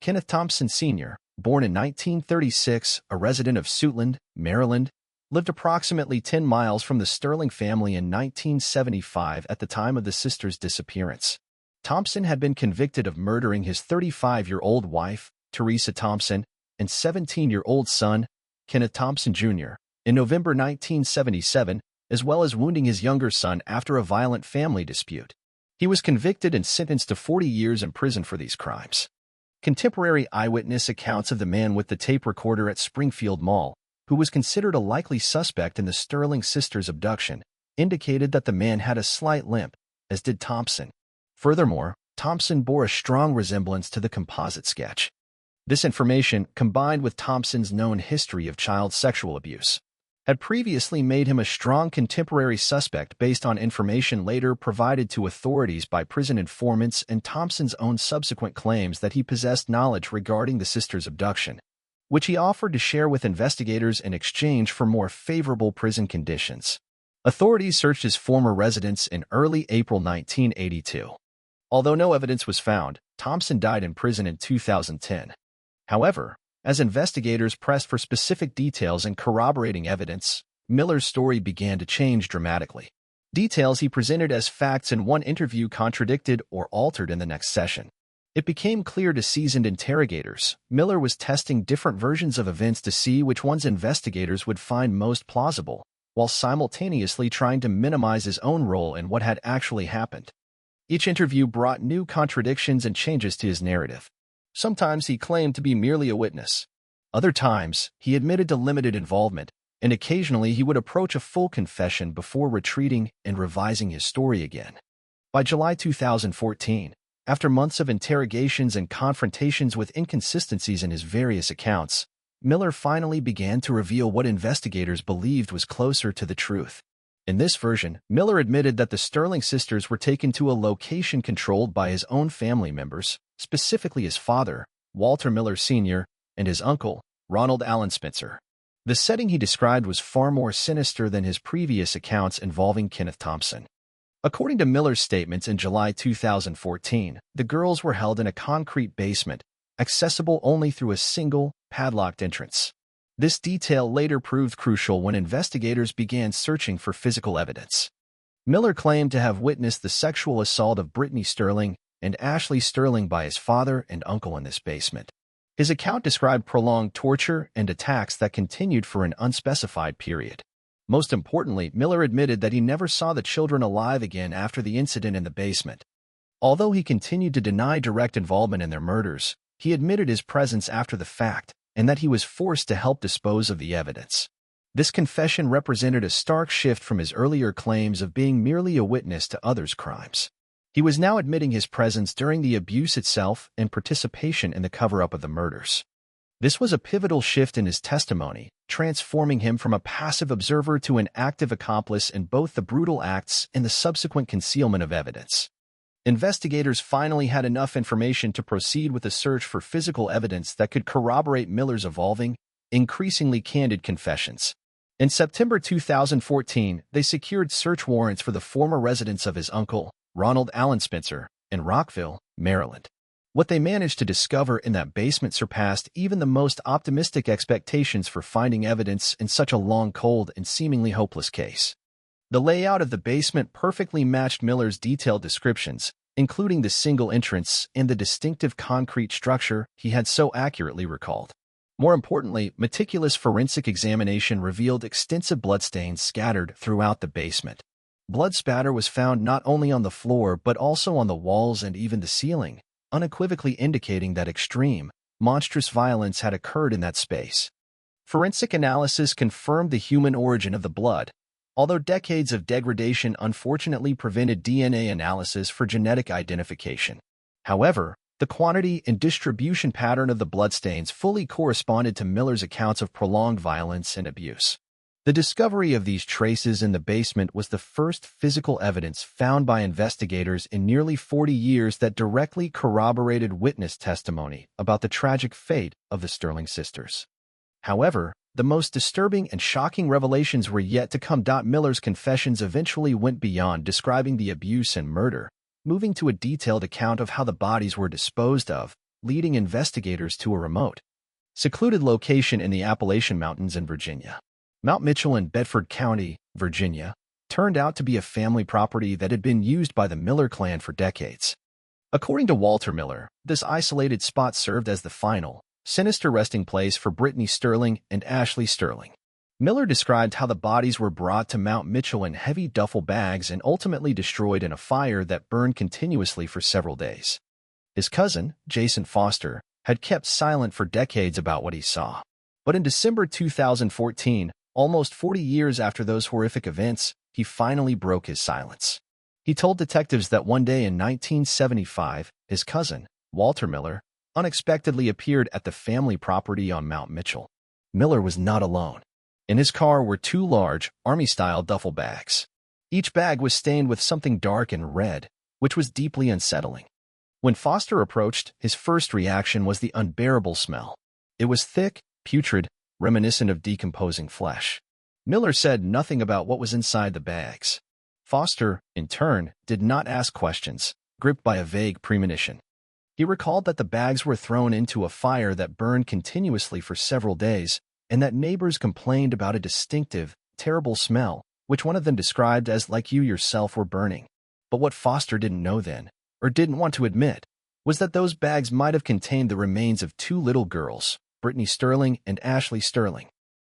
Kenneth Thompson Sr., born in 1936, a resident of Suitland, Maryland, lived approximately 10 miles from the Sterling family in 1975 at the time of the sisters' disappearance. Thompson had been convicted of murdering his 35-year-old wife, Teresa Thompson, and 17-year-old son, Kenneth Thompson Jr., in November 1977, as well as wounding his younger son after a violent family dispute. He was convicted and sentenced to 40 years in prison for these crimes. Contemporary eyewitness accounts of the man with the tape recorder at Springfield Mall, who was considered a likely suspect in the Sterling sisters' abduction, indicated that the man had a slight limp, as did Thompson. Furthermore, Thompson bore a strong resemblance to the composite sketch. This information, combined with Thompson's known history of child sexual abuse, had previously made him a strong contemporary suspect based on information later provided to authorities by prison informants and Thompson's own subsequent claims that he possessed knowledge regarding the sisters' abduction. which he offered to share with investigators in exchange for more favorable prison conditions. Authorities searched his former residence in early April 1982. Although no evidence was found, Thompson died in prison in 2010. However, as investigators pressed for specific details and corroborating evidence, Miller's story began to change dramatically. Details he presented as facts in one interview contradicted or altered in the next session. It became clear to seasoned interrogators, Miller was testing different versions of events to see which ones investigators would find most plausible, while simultaneously trying to minimize his own role in what had actually happened. Each interview brought new contradictions and changes to his narrative. Sometimes he claimed to be merely a witness. Other times, he admitted to limited involvement, and occasionally he would approach a full confession before retreating and revising his story again. By July 2014, after months of interrogations and confrontations with inconsistencies in his various accounts, Miller finally began to reveal what investigators believed was closer to the truth. In this version, Miller admitted that the Sterling sisters were taken to a location controlled by his own family members, specifically his father, Walter Miller Sr., and his uncle, Ronald Allen Spencer. The setting he described was far more sinister than his previous accounts involving Kenneth Thompson. According to Miller's statements in July 2014, the girls were held in a concrete basement, accessible only through a single, padlocked entrance. This detail later proved crucial when investigators began searching for physical evidence. Miller claimed to have witnessed the sexual assault of Brittany Sterling and Ashley Sterling by his father and uncle in this basement. His account described prolonged torture and attacks that continued for an unspecified period. Most importantly, Miller admitted that he never saw the children alive again after the incident in the basement. Although he continued to deny direct involvement in their murders, he admitted his presence after the fact and that he was forced to help dispose of the evidence. This confession represented a stark shift from his earlier claims of being merely a witness to others' crimes. He was now admitting his presence during the abuse itself and participation in the cover-up of the murders. This was a pivotal shift in his testimony, transforming him from a passive observer to an active accomplice in both the brutal acts and the subsequent concealment of evidence. Investigators finally had enough information to proceed with a search for physical evidence that could corroborate Miller's evolving, increasingly candid confessions. In September 2014, they secured search warrants for the former residence of his uncle, Ronald Allen Spencer, in Rockville, Maryland. What they managed to discover in that basement surpassed even the most optimistic expectations for finding evidence in such a long, cold, and seemingly hopeless case. The layout of the basement perfectly matched Miller's detailed descriptions, including the single entrance and the distinctive concrete structure he had so accurately recalled. More importantly, meticulous forensic examination revealed extensive bloodstains scattered throughout the basement. Blood spatter was found not only on the floor but also on the walls and even the ceiling, unequivocally indicating that extreme, monstrous violence had occurred in that space. Forensic analysis confirmed the human origin of the blood, although decades of degradation unfortunately prevented DNA analysis for genetic identification. However, the quantity and distribution pattern of the bloodstains fully corresponded to Miller's accounts of prolonged violence and abuse. The discovery of these traces in the basement was the first physical evidence found by investigators in nearly 40 years that directly corroborated witness testimony about the tragic fate of the Sterling sisters. However, the most disturbing and shocking revelations were yet to come. Miller's confessions eventually went beyond describing the abuse and murder, moving to a detailed account of how the bodies were disposed of, leading investigators to a remote, secluded location in the Appalachian Mountains in Virginia. Mount Mitchell in Bedford County, Virginia, turned out to be a family property that had been used by the Miller clan for decades. According to Walter Miller, this isolated spot served as the final, sinister resting place for Brittany Sterling and Ashley Sterling. Miller described how the bodies were brought to Mount Mitchell in heavy duffel bags and ultimately destroyed in a fire that burned continuously for several days. His cousin, Jason Foster, had kept silent for decades about what he saw. But in December 2014, almost 40 years after those horrific events, he finally broke his silence. He told detectives that one day in 1975, his cousin, Walter Miller, unexpectedly appeared at the family property on Mount Mitchell. Miller was not alone. In his car were two large, Army-style duffel bags. Each bag was stained with something dark and red, which was deeply unsettling. When Foster approached, his first reaction was the unbearable smell. It was thick, putrid, reminiscent of decomposing flesh. Miller said nothing about what was inside the bags. Foster, in turn, did not ask questions, gripped by a vague premonition. He recalled that the bags were thrown into a fire that burned continuously for several days, and that neighbors complained about a distinctive, terrible smell, which one of them described as like you yourself were burning. But what Foster didn't know then, or didn't want to admit, was that those bags might have contained the remains of two little girls, Brittany Sterling and Ashley Sterling.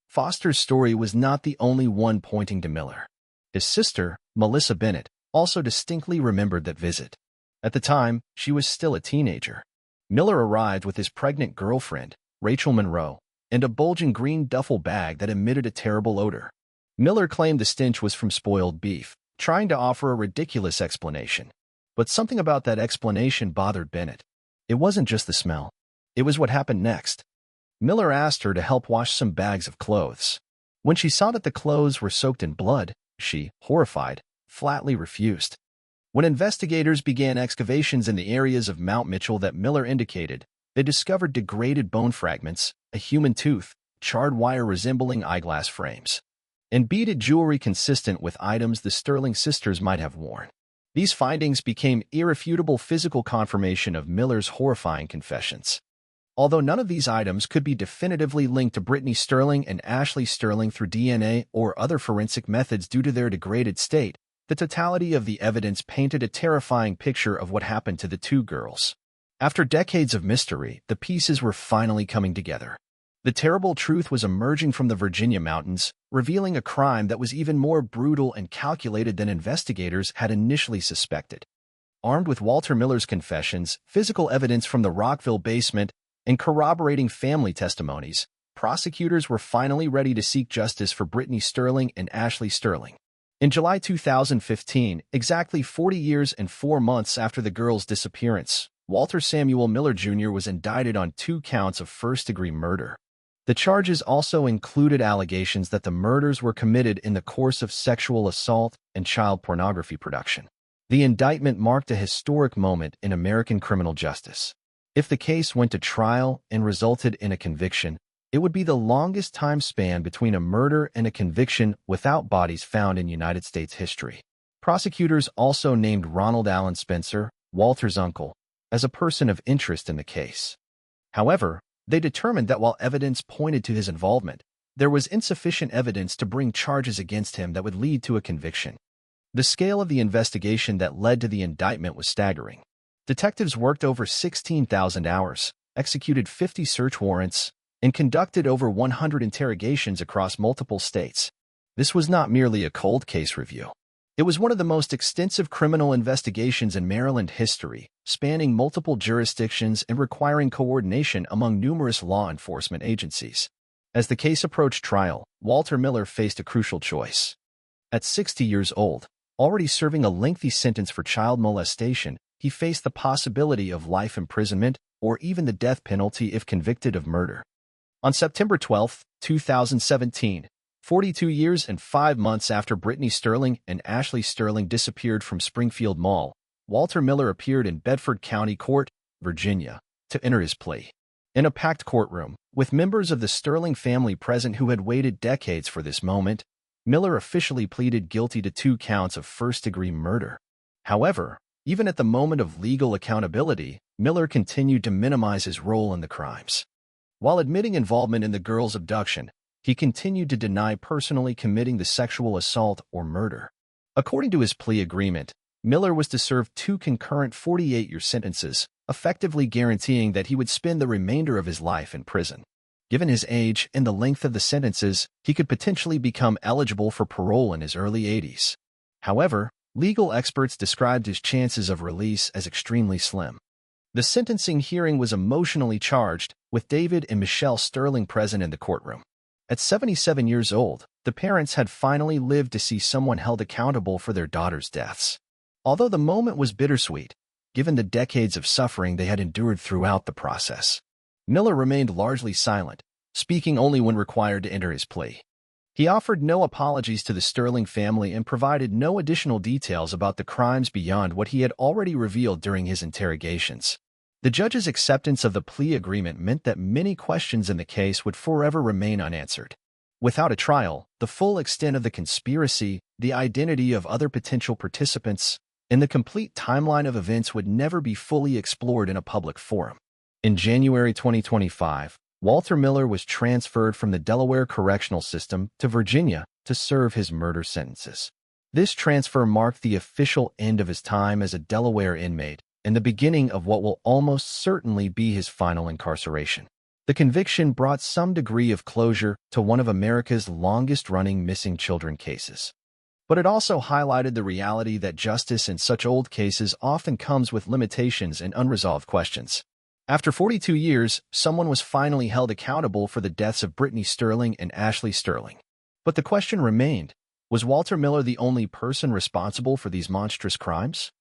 Foster's story was not the only one pointing to Miller. His sister, Melissa Bennett, also distinctly remembered that visit. At the time, she was still a teenager. Miller arrived with his pregnant girlfriend, Rachel Monroe, and a bulging green duffel bag that emitted a terrible odor. Miller claimed the stench was from spoiled beef, trying to offer a ridiculous explanation. But something about that explanation bothered Bennett. It wasn't just the smell. It was what happened next. Miller asked her to help wash some bags of clothes. When she saw that the clothes were soaked in blood, she, horrified, flatly refused. When investigators began excavations in the areas of Mount Mitchell that Miller indicated, they discovered degraded bone fragments, a human tooth, charred wire resembling eyeglass frames, and beaded jewelry consistent with items the Sterling sisters might have worn. These findings became irrefutable physical confirmation of Miller's horrifying confessions. Although none of these items could be definitively linked to Brittany Sterling and Ashley Sterling through DNA or other forensic methods due to their degraded state, the totality of the evidence painted a terrifying picture of what happened to the two girls. After decades of mystery, the pieces were finally coming together. The terrible truth was emerging from the Virginia mountains, revealing a crime that was even more brutal and calculated than investigators had initially suspected. Armed with Walter Miller's confessions, physical evidence from the Rockville basement, and corroborating family testimonies, prosecutors were finally ready to seek justice for Brittany Sterling and Ashley Sterling. In July 2015, exactly 40 years and 4 months after the girls' disappearance, Walter Samuel Miller Jr. was indicted on 2 counts of first-degree murder. The charges also included allegations that the murders were committed in the course of sexual assault and child pornography production. The indictment marked a historic moment in American criminal justice. If the case went to trial and resulted in a conviction, it would be the longest time span between a murder and a conviction without bodies found in United States history. Prosecutors also named Ronald Allen Spencer, Walter's uncle, as a person of interest in the case. However, they determined that while evidence pointed to his involvement, there was insufficient evidence to bring charges against him that would lead to a conviction. The scale of the investigation that led to the indictment was staggering. Detectives worked over 16,000 hours, executed 50 search warrants, and conducted over 100 interrogations across multiple states. This was not merely a cold case review. It was one of the most extensive criminal investigations in Maryland history, spanning multiple jurisdictions and requiring coordination among numerous law enforcement agencies. As the case approached trial, Walter Miller faced a crucial choice. At 60 years old, already serving a lengthy sentence for child molestation, he faced the possibility of life imprisonment or even the death penalty if convicted of murder. On September 12, 2017, 42 years and 5 months after Brittany Sterling and Ashley Sterling disappeared from Springfield Mall, Walter Miller appeared in Bedford County Court, Virginia, to enter his plea. In a packed courtroom, with members of the Sterling family present who had waited decades for this moment, Miller officially pleaded guilty to 2 counts of first-degree murder. However, even at the moment of legal accountability, Miller continued to minimize his role in the crimes. While admitting involvement in the girls' abduction, he continued to deny personally committing the sexual assault or murder. According to his plea agreement, Miller was to serve 2 concurrent 48-year sentences, effectively guaranteeing that he would spend the remainder of his life in prison. Given his age and the length of the sentences, he could potentially become eligible for parole in his early 80s. However, legal experts described his chances of release as extremely slim. The sentencing hearing was emotionally charged, with David and Michelle Sterling present in the courtroom. At 77 years old, the parents had finally lived to see someone held accountable for their daughters' deaths. Although the moment was bittersweet, given the decades of suffering they had endured throughout the process, Miller remained largely silent, speaking only when required to enter his plea. He offered no apologies to the Sterling family and provided no additional details about the crimes beyond what he had already revealed during his interrogations. The judge's acceptance of the plea agreement meant that many questions in the case would forever remain unanswered. Without a trial, the full extent of the conspiracy, the identity of other potential participants, and the complete timeline of events would never be fully explored in a public forum. In January 2025, Walter Miller was transferred from the Delaware Correctional System to Virginia to serve his murder sentences. This transfer marked the official end of his time as a Delaware inmate and the beginning of what will almost certainly be his final incarceration. The conviction brought some degree of closure to one of America's longest-running missing children cases. But it also highlighted the reality that justice in such old cases often comes with limitations and unresolved questions. After 42 years, someone was finally held accountable for the deaths of Brittany Sterling and Ashley Sterling. But the question remained, was Walter Miller the only person responsible for these monstrous crimes?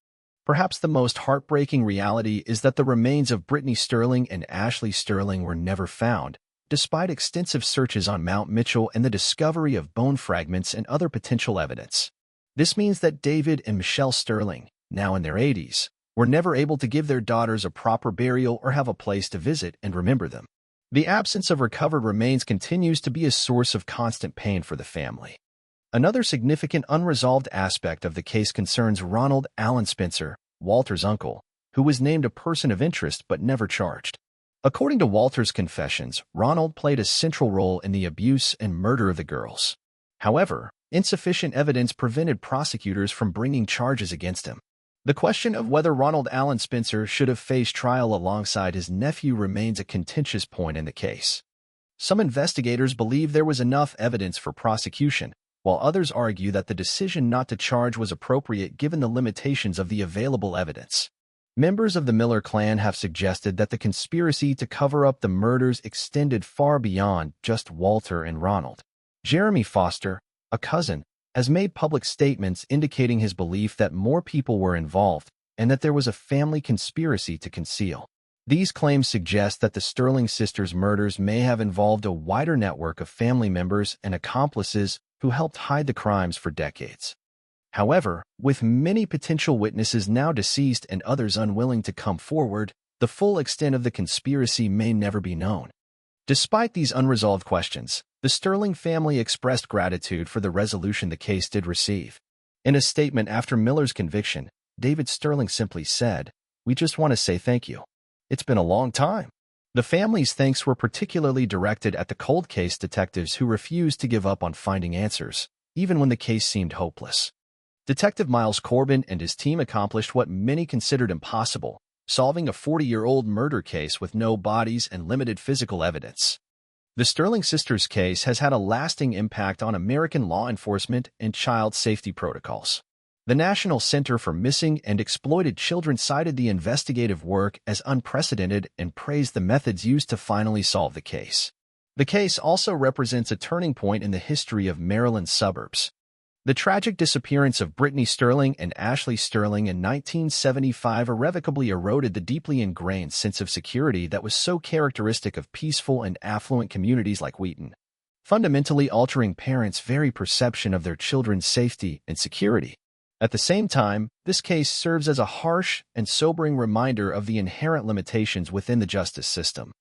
Perhaps the most heartbreaking reality is that the remains of Brittany Sterling and Ashley Sterling were never found, despite extensive searches on Mount Mitchell and the discovery of bone fragments and other potential evidence. This means that David and Michelle Sterling, now in their 80s, were never able to give their daughters a proper burial or have a place to visit and remember them. The absence of recovered remains continues to be a source of constant pain for the family. Another significant unresolved aspect of the case concerns Ronald Allen Spencer, Walter's uncle, who was named a person of interest but never charged. According to Walter's confessions, Ronald played a central role in the abuse and murder of the girls. However, insufficient evidence prevented prosecutors from bringing charges against him. The question of whether Ronald Allen Spencer should have faced trial alongside his nephew remains a contentious point in the case. Some investigators believe there was enough evidence for prosecution, while others argue that the decision not to charge was appropriate given the limitations of the available evidence. Members of the Miller clan have suggested that the conspiracy to cover up the murders extended far beyond just Walter and Ronald. Jeremy Foster, a cousin, has made public statements indicating his belief that more people were involved and that there was a family conspiracy to conceal. These claims suggest that the Sterling sisters' murders may have involved a wider network of family members and accomplices who helped hide the crimes for decades. However, with many potential witnesses now deceased and others unwilling to come forward, the full extent of the conspiracy may never be known. Despite these unresolved questions, the Sterling family expressed gratitude for the resolution the case did receive. In a statement after Miller's conviction, David Sterling simply said, "We just want to say thank you. It's been a long time." The family's thanks were particularly directed at the cold case detectives who refused to give up on finding answers, even when the case seemed hopeless. Detective Miles Corbin and his team accomplished what many considered impossible, solving a 40-year-old murder case with no bodies and limited physical evidence. The Sterling sisters case has had a lasting impact on American law enforcement and child safety protocols. The National Center for Missing and Exploited Children cited the investigative work as unprecedented and praised the methods used to finally solve the case. The case also represents a turning point in the history of Maryland's suburbs. The tragic disappearance of Brittany Sterling and Ashley Sterling in 1975 irrevocably eroded the deeply ingrained sense of security that was so characteristic of peaceful and affluent communities like Wheaton, fundamentally altering parents' very perception of their children's safety and security. At the same time, this case serves as a harsh and sobering reminder of the inherent limitations within the justice system.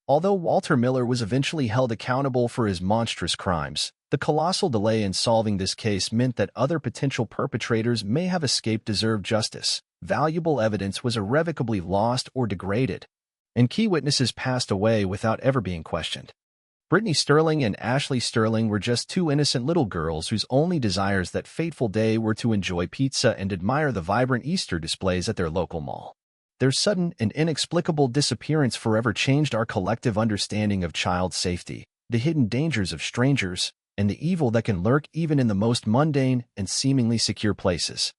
Although Walter Miller was eventually held accountable for his monstrous crimes, the colossal delay in solving this case meant that other potential perpetrators may have escaped deserved justice. Valuable evidence was irrevocably lost or degraded, and key witnesses passed away without ever being questioned. Brittany Sterling and Ashley Sterling were just two innocent little girls whose only desires that fateful day were to enjoy pizza and admire the vibrant Easter displays at their local mall. Their sudden and inexplicable disappearance forever changed our collective understanding of child safety, the hidden dangers of strangers, and the evil that can lurk even in the most mundane and seemingly secure places.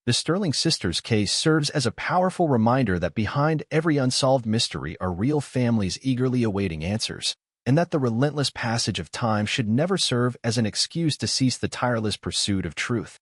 The Sterling sisters case serves as a powerful reminder that behind every unsolved mystery are real families eagerly awaiting answers, and that the relentless passage of time should never serve as an excuse to cease the tireless pursuit of truth.